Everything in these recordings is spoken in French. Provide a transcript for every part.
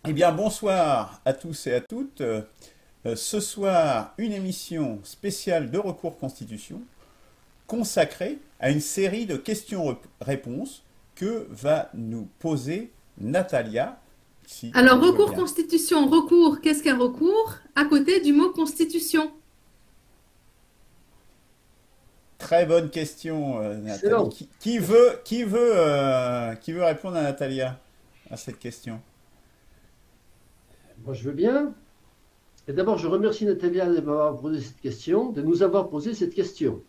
Eh bien, bonsoir à tous et à toutes. Ce soir, une émission spéciale de recours constitution consacrée à une série de questions-réponses que va nous poser Natalia, si Alors, tu veux recours bien. constitution, recours, qu'est-ce qu'un recours? À côté du mot constitution. Très bonne question, Nathalie. Excellent. Qui veut répondre à Natalia à cette question? Moi, je veux bien. Et d'abord, je remercie Natalia de m'avoir posé cette question, de nous avoir posé cette question.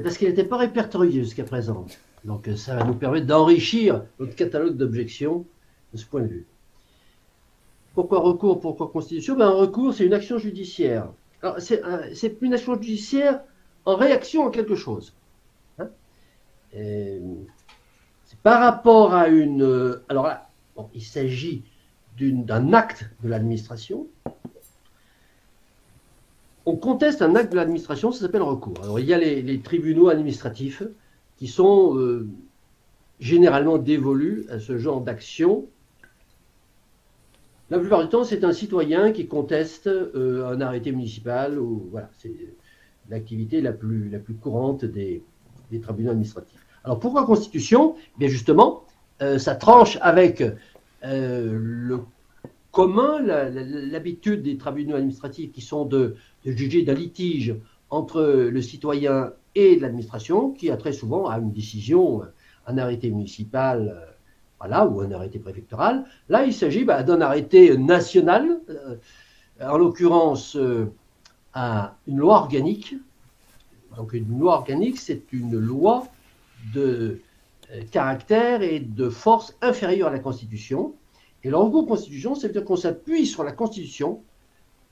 Parce qu'elle n'était pas répertoriée jusqu'à présent. Donc, ça va nous permettre d'enrichir notre catalogue d'objections de ce point de vue. Pourquoi recours? Pourquoi constitution? Un recours, c'est une action judiciaire. Alors, c'est une action judiciaire en réaction à quelque chose. Hein. C'est par rapport à une. Alors là, bon, il s'agit d'un acte de l'administration. On conteste un acte de l'administration, ça s'appelle recours. Alors il y a les tribunaux administratifs qui sont généralement dévolus à ce genre d'action. La plupart du temps, c'est un citoyen qui conteste un arrêté municipal, ou voilà, c'est l'activité la plus courante des tribunaux administratifs. Alors pourquoi constitution? Bien justement, ça tranche avec le commun, l'habitude des tribunaux administratifs qui sont de juger d'un litige entre le citoyen et l'administration, qui a très souvent à une décision, un arrêté municipal, voilà, ou un arrêté préfectoral. Là, il s'agit d'un arrêté national, en l'occurrence une loi organique. Donc une loi organique, c'est une loi de caractère et de force inférieure à la Constitution. Et le recours constitution, ça veut dire qu'on s'appuie sur la Constitution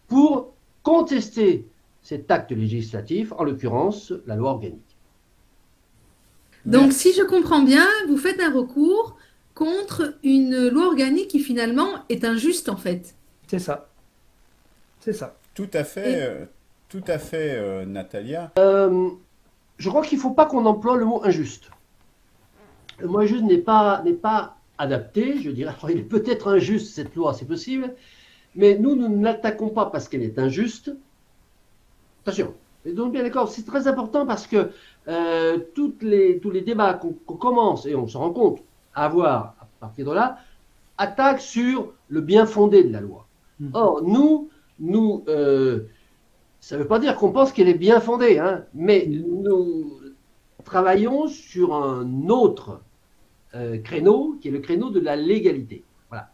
pour contester cet acte législatif, en l'occurrence la loi organique. Donc, si je Merci. comprends bien, vous faites un recours contre une loi organique qui finalement est injuste en fait. C'est ça, c'est ça. Tout à fait, Et Natalia. Je crois qu'il ne faut pas qu'on emploie le mot injuste. Le mot injuste n'est pas adapté, je dirais. Alors, il est peut-être injuste, cette loi, c'est possible, mais nous ne l'attaquons pas parce qu'elle est injuste. Attention, et donc bien d'accord, c'est très important parce que tous les débats qu'on commence, et on se rend compte, à avoir à partir de là, attaquent sur le bien fondé de la loi. Or, ça ne veut pas dire qu'on pense qu'elle est bien fondée, hein, mais nous travaillons sur un autre créneau, qui est le créneau de la légalité. Voilà.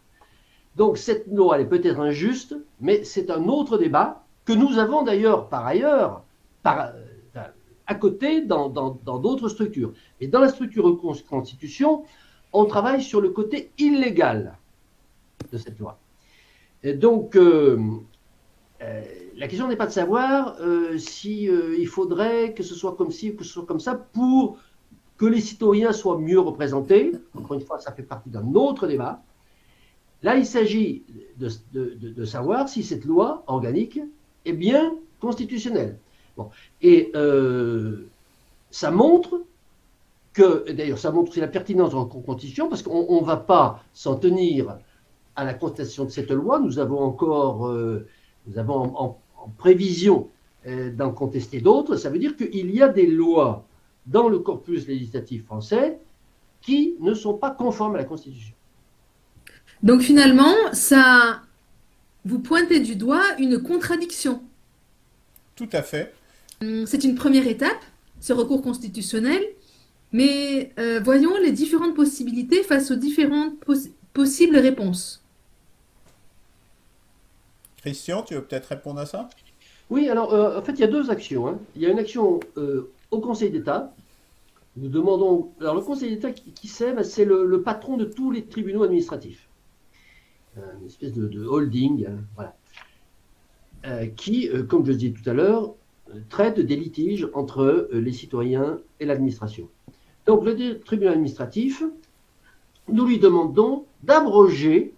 Donc cette loi, elle est peut-être injuste, mais c'est un autre débat que nous avons d'ailleurs par ailleurs, à côté, dans d'autres structures. Et dans la structure constitution, on travaille sur le côté illégal de cette loi. Et donc, la question n'est pas de savoir si il faudrait que ce soit comme ci ou que ce soit comme ça pour que les citoyens soient mieux représentés. Encore une fois, ça fait partie d'un autre débat. Là, il s'agit de savoir si cette loi organique est bien constitutionnelle. Bon. Et ça montre que, d'ailleurs, ça montre aussi la pertinence de la constitution, parce qu'on ne va pas s'en tenir à la contestation de cette loi. Nous avons encore, nous avons en prévision d'en contester d'autres. Ça veut dire qu'il y a des lois dans le corpus législatif français qui ne sont pas conformes à la Constitution. donc finalement, ça, vous pointez du doigt une contradiction. Tout à fait. C'est une première étape, ce recours constitutionnel, mais voyons les différentes possibilités face aux différentes possibles réponses. Christian, tu veux peut-être répondre à ça? Oui, alors en fait, il y a deux actions. Hein. Il y a une action au Conseil d'État. Nous demandons. Alors, le Conseil d'État, qui c'est? C'est le patron de tous les tribunaux administratifs. Une espèce de holding, hein, voilà. Qui, comme je le disais tout à l'heure, traite des litiges entre les citoyens et l'administration. Donc, le tribunal administratif, nous lui demandons d'abroger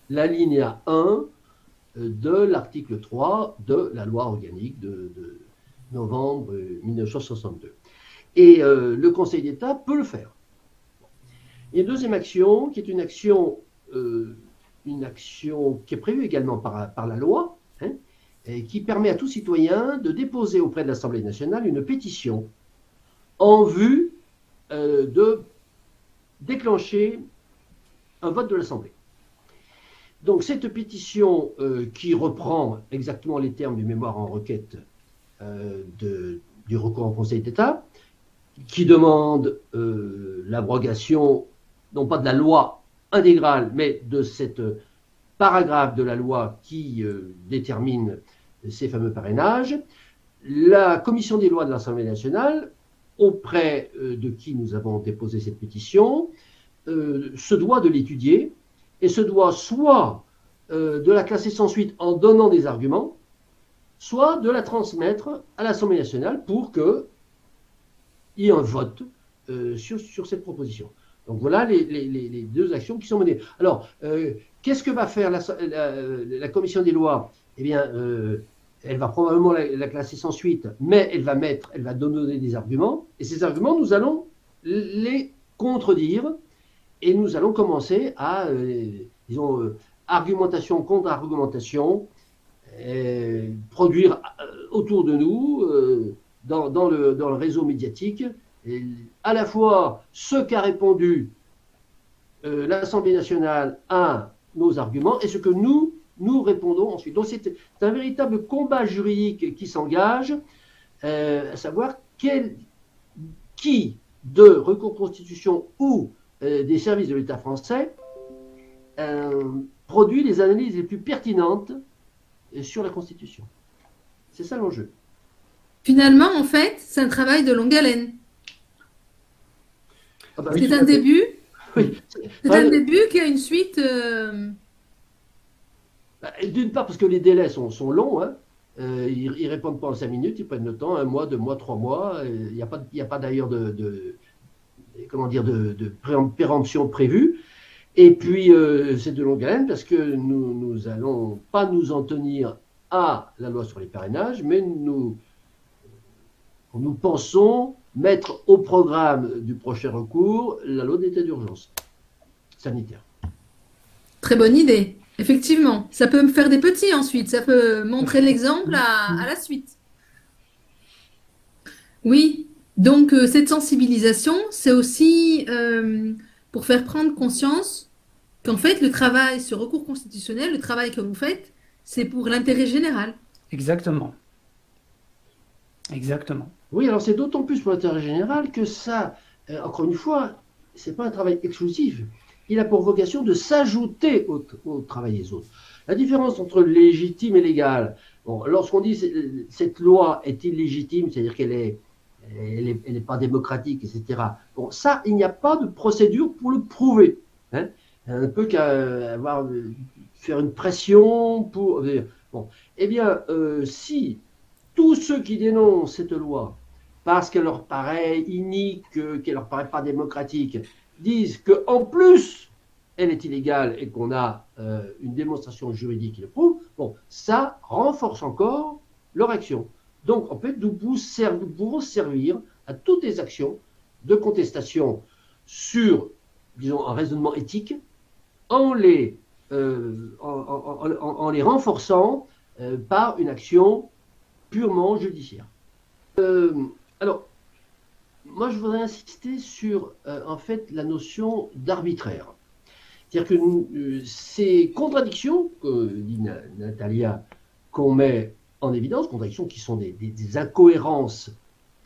l'alinéa 1 de l'article 3 de la loi organique de novembre 1962. Et le Conseil d'État peut le faire. Et une deuxième action, qui est une action qui est prévue également par la loi, hein, et qui permet à tout citoyen de déposer auprès de l'Assemblée nationale une pétition en vue de déclencher un vote de l'Assemblée. Donc cette pétition qui reprend exactement les termes du mémoire en requête du recours en Conseil d'État, qui demande l'abrogation, non pas de la loi intégrale, mais de cette paragraphe de la loi qui détermine ces fameux parrainages. La commission des lois de l'Assemblée nationale, auprès de qui nous avons déposé cette pétition, se doit de l'étudier et se doit soit de la classer sans suite en donnant des arguments, soit de la transmettre à l'Assemblée nationale pour qu'il y ait un vote sur cette proposition. Donc voilà les deux actions qui sont menées. Alors, qu'est-ce que va faire la commission des lois? Eh bien, elle va probablement la classer sans suite, mais elle va donner des arguments, et ces arguments, nous allons les contredire, et nous allons commencer à, disons, argumentation contre argumentation, produire autour de nous, dans le réseau médiatique, à la fois ce qu'a répondu l'Assemblée nationale à nos arguments et ce que nous répondons ensuite. Donc c'est un véritable combat juridique qui s'engage, à savoir qui de recours constitution ou des services de l'État français produit les analyses les plus pertinentes sur la Constitution. C'est ça l'enjeu. Finalement, en fait, c'est un travail de longue haleine. Ah bah, c'est un début. Oui. C'est un début qui a une suite. D'une part, parce que les délais sont longs. Hein. Ils répondent pas en 5 minutes, ils prennent le temps, 1 mois, 2 mois, 3 mois. Il n'y a pas d'ailleurs de péremption prévue. Et puis, c'est de longue haleine parce que nous n'allons pas nous en tenir à la loi sur les parrainages, mais nous pensons mettre au programme du prochain recours la loi d'état d'urgence sanitaire. Très bonne idée, effectivement. Ça peut me faire des petits ensuite, ça peut montrer l'exemple à la suite. Oui, donc cette sensibilisation, c'est aussi pour faire prendre conscience qu'en fait, le travail sur recours constitutionnel, le travail que vous faites, c'est pour l'intérêt général. Exactement. Exactement. Oui, alors c'est d'autant plus pour l'intérêt général que ça, encore une fois, c'est pas un travail exclusif. Il a pour vocation de s'ajouter au travail des autres. La différence entre légitime et légal, bon, lorsqu'on dit cette loi est illégitime, c'est-à-dire qu'elle est pas démocratique, etc. Bon, ça, il n'y a pas de procédure pour le prouver. Hein. On ne peut faire une pression pour. Bon, eh bien, si tous ceux qui dénoncent cette loi parce qu'elle leur paraît inique, qu'elle leur paraît pas démocratique, disent qu'en plus, elle est illégale et qu'on a une démonstration juridique qui le prouve, bon, ça renforce encore leur action. Donc, en fait, nous pouvons servir à toutes les actions de contestation sur, disons, un raisonnement éthique en les renforçant par une action purement judiciaire. Alors, moi, je voudrais insister sur, en fait, la notion d'arbitraire. C'est-à-dire que ces contradictions, que dit Natalia, qu'on met en évidence, contradictions qui sont des incohérences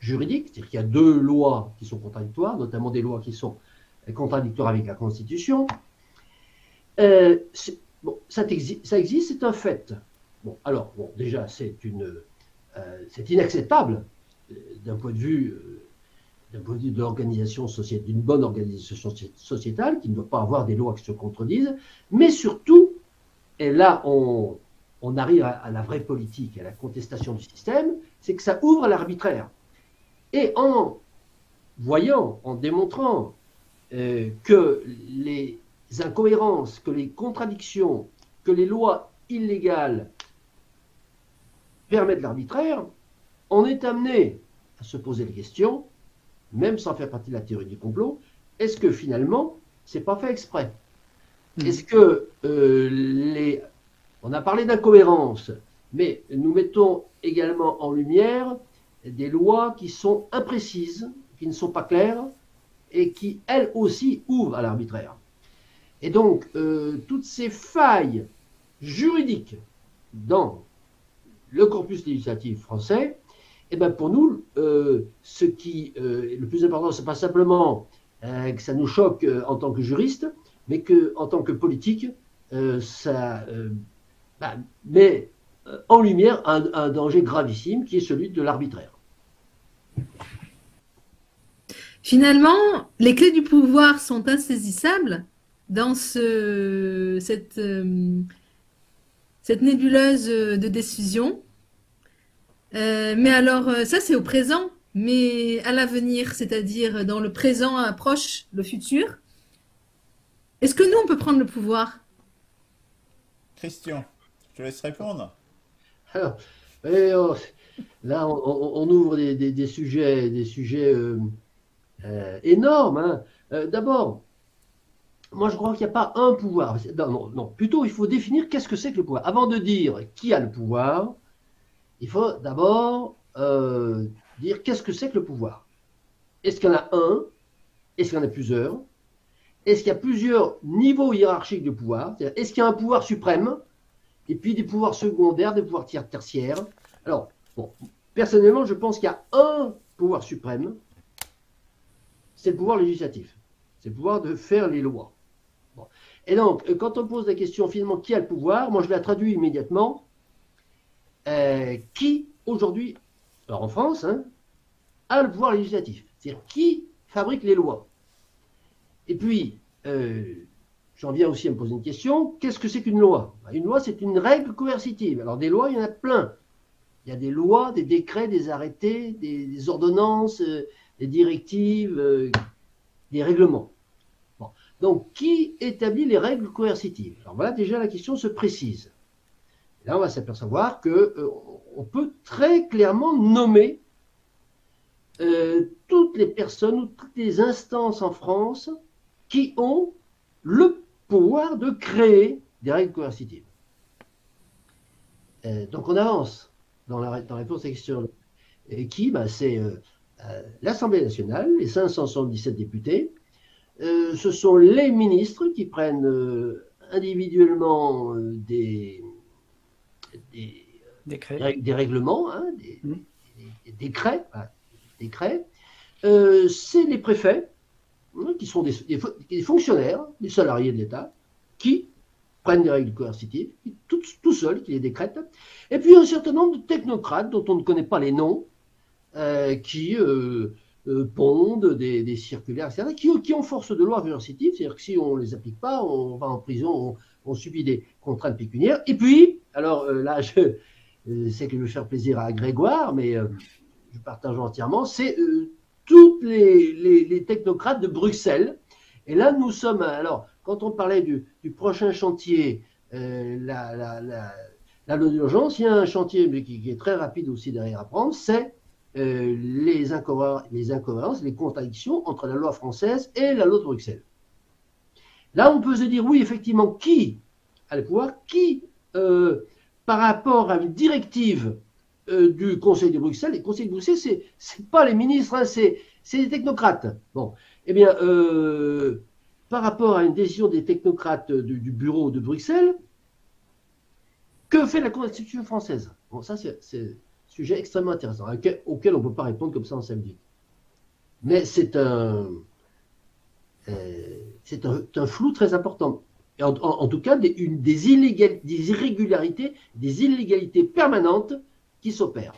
juridiques, c'est-à-dire qu'il y a 2 lois qui sont contradictoires, notamment des lois qui sont contradictoires avec la Constitution. Bon, ça existe, c'est un fait. Bon, alors, bon, déjà, c'est inacceptable d'un point de vue de l'organisation sociétale, d'une bonne organisation sociétale, qui ne doit pas avoir des lois qui se contredisent, mais surtout, et là on arrive à la vraie politique, à la contestation du système, c'est que ça ouvre à l'arbitraire. Et en voyant, en démontrant que les incohérences, que les contradictions, que les lois illégales permettent l'arbitraire, on est amené à se poser la question, même sans faire partie de la théorie du complot, est-ce que finalement c'est pas fait exprès. Est-ce que on a parlé d'incohérence, mais nous mettons également en lumière des lois qui sont imprécises, qui ne sont pas claires et qui, elles aussi, ouvrent à l'arbitraire. Et donc, toutes ces failles juridiques dans le corpus législatif français, eh ben pour nous, ce qui est le plus important, ce n'est pas simplement que ça nous choque en tant que juriste, mais qu'en tant que politique, ça met en lumière un danger gravissime qui est celui de l'arbitraire. Finalement, les clés du pouvoir sont insaisissables dans cette nébuleuse de décision. Mais alors, ça c'est au présent, mais à l'avenir, c'est-à-dire dans le présent approche le futur, est-ce que nous, on peut prendre le pouvoir? Christian, je te laisse répondre. Alors, là, on ouvre des sujets énormes. Hein. D'abord, moi je crois qu'il n'y a pas un pouvoir. Non, plutôt il faut définir qu'est-ce que c'est que le pouvoir. Avant de dire qui a le pouvoir, il faut d'abord dire qu'est-ce que c'est que le pouvoir. Est-ce qu'il y en a un? Est-ce qu'il y en a plusieurs? Est-ce qu'il y a plusieurs niveaux hiérarchiques de pouvoir? Est-ce qu'il y a un pouvoir suprême? Et puis des pouvoirs secondaires, des pouvoirs tertiaires? Alors, bon, personnellement, je pense qu'il y a un pouvoir suprême, c'est le pouvoir législatif. C'est le pouvoir de faire les lois. Bon. Et donc, quand on pose la question finalement qui a le pouvoir, moi je la traduis immédiatement. Qui aujourd'hui, alors en France, hein, a le pouvoir législatif? C'est-à-dire qui fabrique les lois? Et puis, j'en viens aussi à me poser une question, qu'est-ce que c'est qu'une loi? Une loi, c'est une règle coercitive. Alors des lois, il y en a plein. Il y a des lois, des décrets, des arrêtés, des ordonnances, des directives, des règlements. Bon. Donc, qui établit les règles coercitives? Alors voilà, déjà la question se précise. Et là, on va s'apercevoir qu'on peut très clairement nommer toutes les personnes ou toutes les instances en France qui ont le pouvoir de créer des règles coercitives. Donc on avance dans la réponse à la question. Et qui? C'est l'Assemblée nationale, les 577 députés. Ce sont les ministres qui prennent individuellement des règlements, hein, des décrets. Voilà, des décrets. C'est les préfets, qui sont des fonctionnaires, des salariés de l'État, qui prennent des règles coercitives, tout seuls, qui les décrètent. Et puis un certain nombre de technocrates dont on ne connaît pas les noms, qui pondent des circulaires, etc., qui ont force de loi coercitive, c'est-à-dire que si on ne les applique pas, on va en prison, on subit des contraintes pécuniaires. Et puis, alors là, je sais que je vais faire plaisir à Grégoire, mais je partage entièrement, c'est toutes les technocrates de Bruxelles. Et là, nous sommes, alors, quand on parlait du prochain chantier, la loi d'urgence, il y a un chantier qui est très rapide aussi derrière à prendre, c'est les incohérences, les contradictions entre la loi française et la loi de Bruxelles. Là, on peut se dire, oui, effectivement, qui a le pouvoir, qui, par rapport à une directive du Conseil de Bruxelles, les conseils de Bruxelles, c'est pas les ministres, hein, c'est les technocrates. Bon, eh bien, par rapport à une décision des technocrates du bureau de Bruxelles, que fait la Constitution française? Bon, ça, c'est un sujet extrêmement intéressant, auquel on ne peut pas répondre comme ça en samedi. Mais c'est un flou très important. Et en tout cas, des irrégularités, des illégalités permanentes qui s'opèrent.